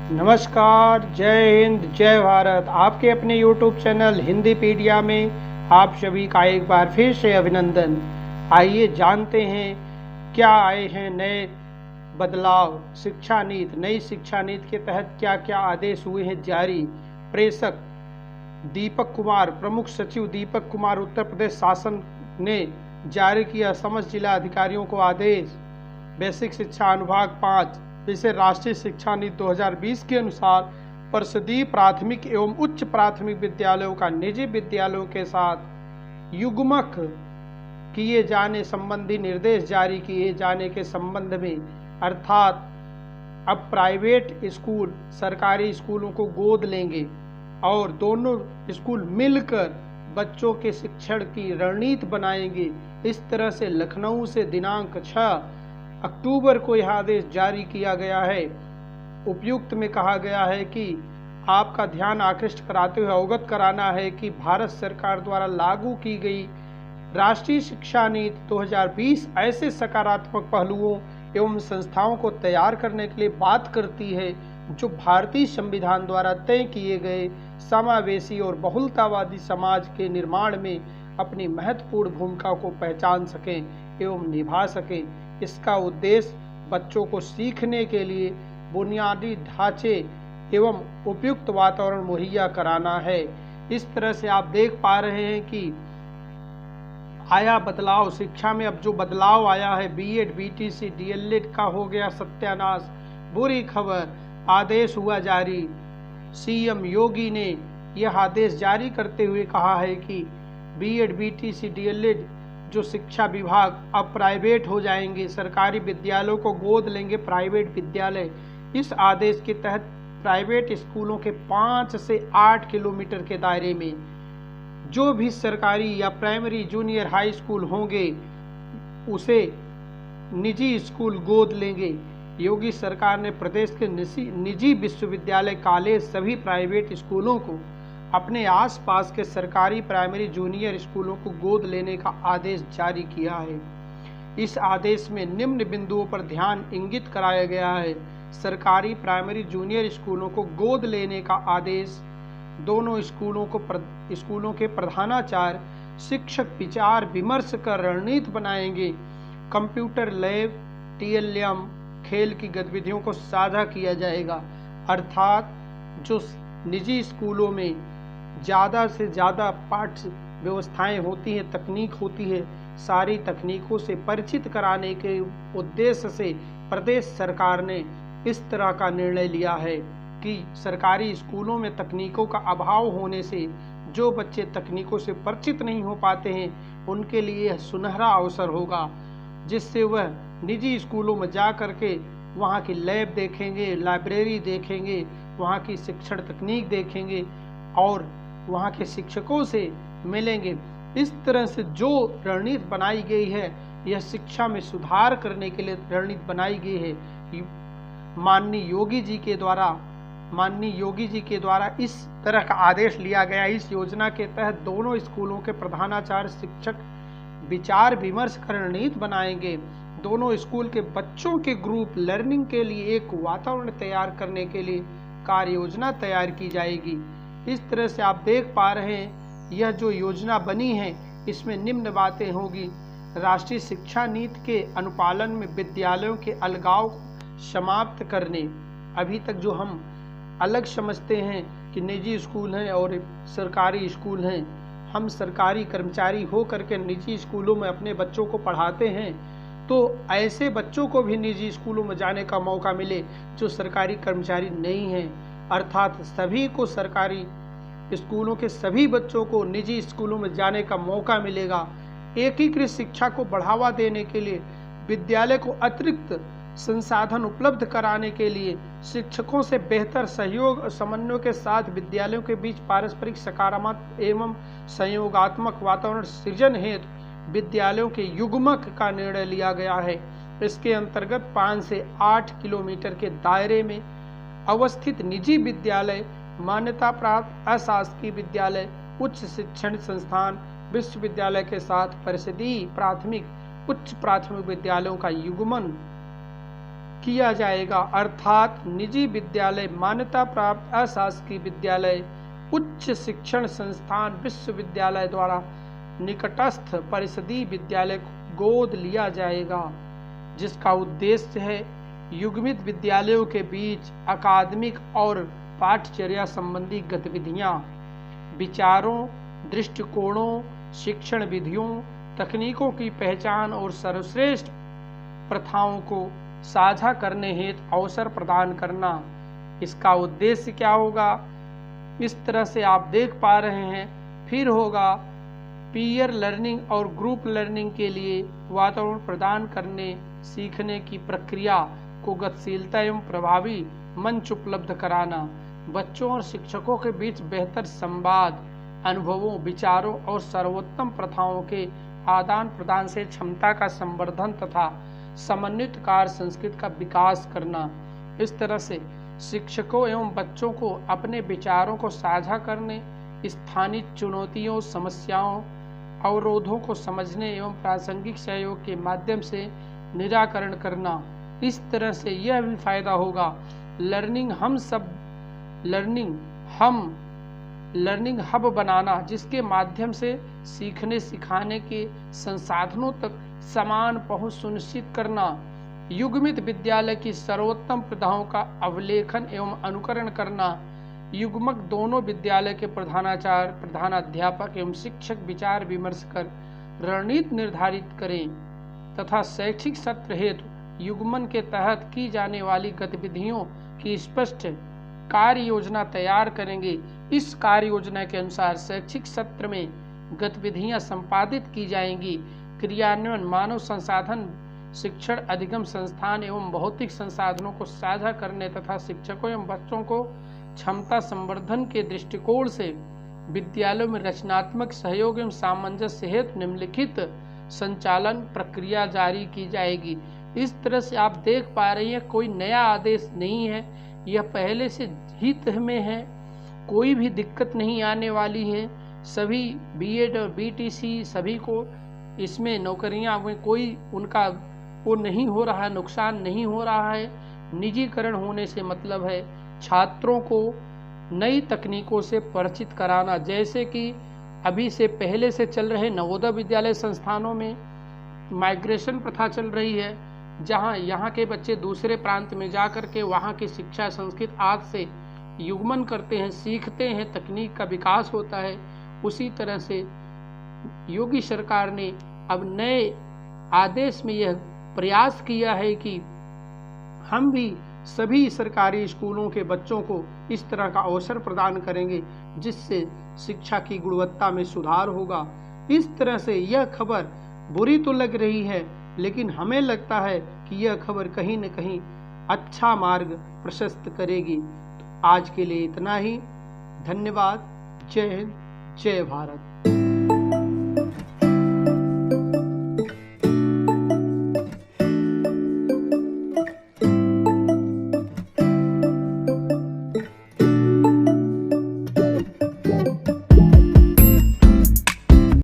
नमस्कार, जय हिंद, जय भारत। आपके अपने YouTube चैनल हिंदी पीडिया में आप सभी का एक बार फिर से अभिनंदन। आइए जानते हैं क्या आए हैं नए बदलाव। शिक्षा नीति, नई शिक्षा नीति के तहत क्या क्या आदेश हुए हैं जारी। प्रेषक दीपक कुमार, प्रमुख सचिव दीपक कुमार, उत्तर प्रदेश शासन ने जारी किया समस्त जिला अधिकारियों को आदेश। बेसिक शिक्षा अनुभाग 5 जिसे राष्ट्रीय शिक्षा नीति 2020 के अनुसार परिषदीय प्राथमिक एवं उच्च प्राथमिक विद्यालयों का निजी विद्यालयों के साथ युग्मक किए जाने संबंधी निर्देश जारी किए जाने के संबंध में, अर्थात अब प्राइवेट स्कूल सरकारी स्कूलों को गोद लेंगे और दोनों स्कूल मिलकर बच्चों के शिक्षण की रणनीति बनाएंगे। इस तरह से लखनऊ से दिनांक 6 अक्टूबर को यह आदेश जारी किया गया है। उपयुक्त में कहा गया है कि आपका ध्यान आकृष्ट कराते हुए अवगत कराना है कि भारत सरकार द्वारा लागू की गई राष्ट्रीय शिक्षा नीति 2020 ऐसे सकारात्मक पहलुओं एवं संस्थाओं को तैयार करने के लिए बात करती है जो भारतीय संविधान द्वारा तय किए गए समावेशी और बहुलतावादी समाज के निर्माण में अपनी महत्वपूर्ण भूमिका को पहचान सकें एवं निभा सकें। इसका उद्देश्य बच्चों को सीखने के लिए बुनियादी ढांचे एवं उपयुक्त वातावरण मुहैया कराना है। इस तरह से आप देख पा रहे हैं कि आया बदलाव शिक्षा में। अब जो बदलाव आया है, बीएड, बीटीसी, डीएलएड का हो गया सत्यानाश। बुरी खबर, आदेश हुआ जारी। सीएम योगी ने यह आदेश जारी करते हुए कहा है कि बीएड, बीटीसी, डीएलएड जो शिक्षा विभाग अब प्राइवेट हो जाएंगे, सरकारी विद्यालयों को गोद लेंगे प्राइवेट विद्यालय। इस आदेश के तहत प्राइवेट स्कूलों के 5 से 8 किलोमीटर के दायरे में जो भी सरकारी या प्राइमरी जूनियर हाई स्कूल होंगे उसे निजी स्कूल गोद लेंगे। योगी सरकार ने प्रदेश के निजी विश्वविद्यालय, कॉलेज, सभी प्राइवेट स्कूलों को अपने आसपास के सरकारी प्राइमरी जूनियर स्कूलों को गोद लेने का आदेश जारी किया है। इस आदेश में निम्न बिंदुओं पर ध्यान इंगित कराया गया है। सरकारी प्राइमरी जूनियर स्कूलों को गोद लेने का आदेश दोनों स्कूलों के प्रधानाचार्य, शिक्षक विचार विमर्श कर रणनीति बनाएंगे। कंप्यूटर लैब, टीएलएम, खेल की गतिविधियों को साझा किया जाएगा। अर्थात जो निजी स्कूलों में ज़्यादा से ज़्यादा पाठ्य व्यवस्थाएं होती हैं, तकनीक होती है, सारी तकनीकों से परिचित कराने के उद्देश्य से प्रदेश सरकार ने इस तरह का निर्णय लिया है कि सरकारी स्कूलों में तकनीकों का अभाव होने से जो बच्चे तकनीकों से परिचित नहीं हो पाते हैं उनके लिए यह सुनहरा अवसर होगा, जिससे वह निजी स्कूलों में जा करके वहाँ की लैब देखेंगे, लाइब्रेरी देखेंगे, वहाँ की शिक्षण तकनीक देखेंगे और वहाँ के शिक्षकों से मिलेंगे। इस तरह से जो रणनीति बनाई गई है यह शिक्षा में सुधार करने के लिए रणनीति बनाई गई है। माननीय योगी जी के द्वारा इस तरह का आदेश लिया गया। इस योजना के तहत दोनों स्कूलों के प्रधानाचार्य, शिक्षक विचार विमर्श कर रणनीति बनाएंगे। दोनों स्कूल के बच्चों के ग्रुप लर्निंग के लिए एक वातावरण तैयार करने के लिए कार्य योजना तैयार की जाएगी। इस तरह से आप देख पा रहे हैं यह जो योजना बनी है इसमें निम्न बातें होगी। राष्ट्रीय शिक्षा नीति के अनुपालन में विद्यालयों के अलगाव को समाप्त करने। अभी तक जो हम अलग समझते हैं कि निजी स्कूल हैं और सरकारी स्कूल हैं, हम सरकारी कर्मचारी हो करके निजी स्कूलों में अपने बच्चों को पढ़ाते हैं, तो ऐसे बच्चों को भी निजी स्कूलों में जाने का मौका मिले जो सरकारी कर्मचारी नहीं हैं। अर्थात सभी को, सरकारी स्कूलों के सभी बच्चों को निजी स्कूलों में जाने का मौका मिलेगा। एकीकृत शिक्षा को बढ़ावा देने के लिए, विद्यालय को अतिरिक्त संसाधन उपलब्ध कराने के लिए, शिक्षकों से बेहतर सहयोग और समन्वय के साथ विद्यालयों के बीच पारस्परिक सकारात्मक एवं संयोगात्मक वातावरण सृजन हेतु विद्यालयों के युग्मक का निर्णय लिया गया है। इसके अंतर्गत 5 से 8 किलोमीटर के दायरे में अवस्थित निजी विद्यालय, मान्यता प्राप्त अशासकीय विद्यालय, उच्च शिक्षण संस्थान, विश्वविद्यालय के साथ परिषदीय प्राथमिक, उच्च प्राथमिक विद्यालयों का युग्मन किया जाएगा, अर्थात निजी विद्यालय, मान्यता प्राप्त अशासकीय विद्यालय, उच्च शिक्षण संस्थान, विश्वविद्यालय द्वारा निकटस्थ परिषदीय विद्यालय को गोद लिया जाएगा, जिसका उद्देश्य है युग्मित विद्यालयों के बीच अकादमिक और पाठचर्या संबंधी गतिविधियां, विचारों, दृष्टिकोणों, शिक्षण विधियों, तकनीकों की पहचान और सर्वश्रेष्ठ प्रथाओं को साझा करने हेतु अवसर प्रदान करना। इसका उद्देश्य क्या होगा? इस तरह से आप देख पा रहे हैं। फिर होगा पीयर लर्निंग और ग्रुप लर्निंग के लिए वातावरण प्रदान करने, सीखने की प्रक्रिया को गतिशीलता एवं प्रभावी मंच उपलब्ध कराना, बच्चों और शिक्षकों के बीच बेहतर संवाद, अनुभवों, विचारों और सर्वोत्तम प्रथाओं के आदान प्रदान से क्षमता का संवर्धन तथा समन्वित कार्य संस्कृति का विकास करना। इस तरह से शिक्षकों एवं बच्चों को अपने विचारों को साझा करने, स्थानीय चुनौतियों, समस्याओं, अवरोधों को समझने एवं प्रासंगिक सहयोग के माध्यम से निराकरण करना। इस तरह से यह भी फायदा होगा लर्निंग हब बनाना, जिसके माध्यम से सीखने सिखाने के संसाधनों तक समान पहुंच सुनिश्चित करना, युग्मित विद्यालय की सर्वोत्तम प्रथाओं का अवलेखन एवं अनुकरण करना, युग्मक दोनों विद्यालय के प्रधानाचार्य, प्रधानाध्यापक एवं शिक्षक विचार विमर्श कर रणनीति निर्धारित करें तथा शैक्षिक सत्र हेतु युग्मन के तहत की जाने वाली गतिविधियों की स्पष्ट कार्य योजना तैयार करेंगे। इस कार्य योजना के अनुसार शैक्षिक सत्र में गतिविधियां संपादित की जाएंगी। क्रियान्वयन मानव संसाधन, शिक्षण अधिगम संस्थान एवं भौतिक संसाधनों को साझा करने तथा शिक्षकों एवं बच्चों को क्षमता संवर्धन के दृष्टिकोण से विद्यालयों में रचनात्मक सहयोग एवं सामंजस्य हेतु निम्नलिखित संचालन प्रक्रिया जारी की जाएगी। इस तरह से आप देख पा रहे हैं, कोई नया आदेश नहीं है, यह पहले से हित में है, कोई भी दिक्कत नहीं आने वाली है। सभी बीएड और बीटीसी सभी को इसमें नौकरियां में कोई उनका वो नहीं हो रहा है, नुकसान नहीं हो रहा है। निजीकरण होने से मतलब है छात्रों को नई तकनीकों से परिचित कराना, जैसे कि अभी से पहले से चल रहे नवोदय विद्यालय संस्थानों में माइग्रेशन प्रथा चल रही है, जहां यहाँ के बच्चे दूसरे प्रांत में जा कर के वहाँ की शिक्षा संस्कृत आज से युग्मन करते हैं, सीखते हैं, तकनीक का विकास होता है। उसी तरह से योगी सरकार ने अब नए आदेश में यह प्रयास किया है कि हम भी सभी सरकारी स्कूलों के बच्चों को इस तरह का अवसर प्रदान करेंगे, जिससे शिक्षा की गुणवत्ता में सुधार होगा। इस तरह से यह खबर बुरी तो लग रही है, लेकिन हमें लगता है कि यह खबर कहीं न कहीं अच्छा मार्ग प्रशस्त करेगी। तो आज के लिए इतना ही। धन्यवाद। जय हिंद, जय भारत।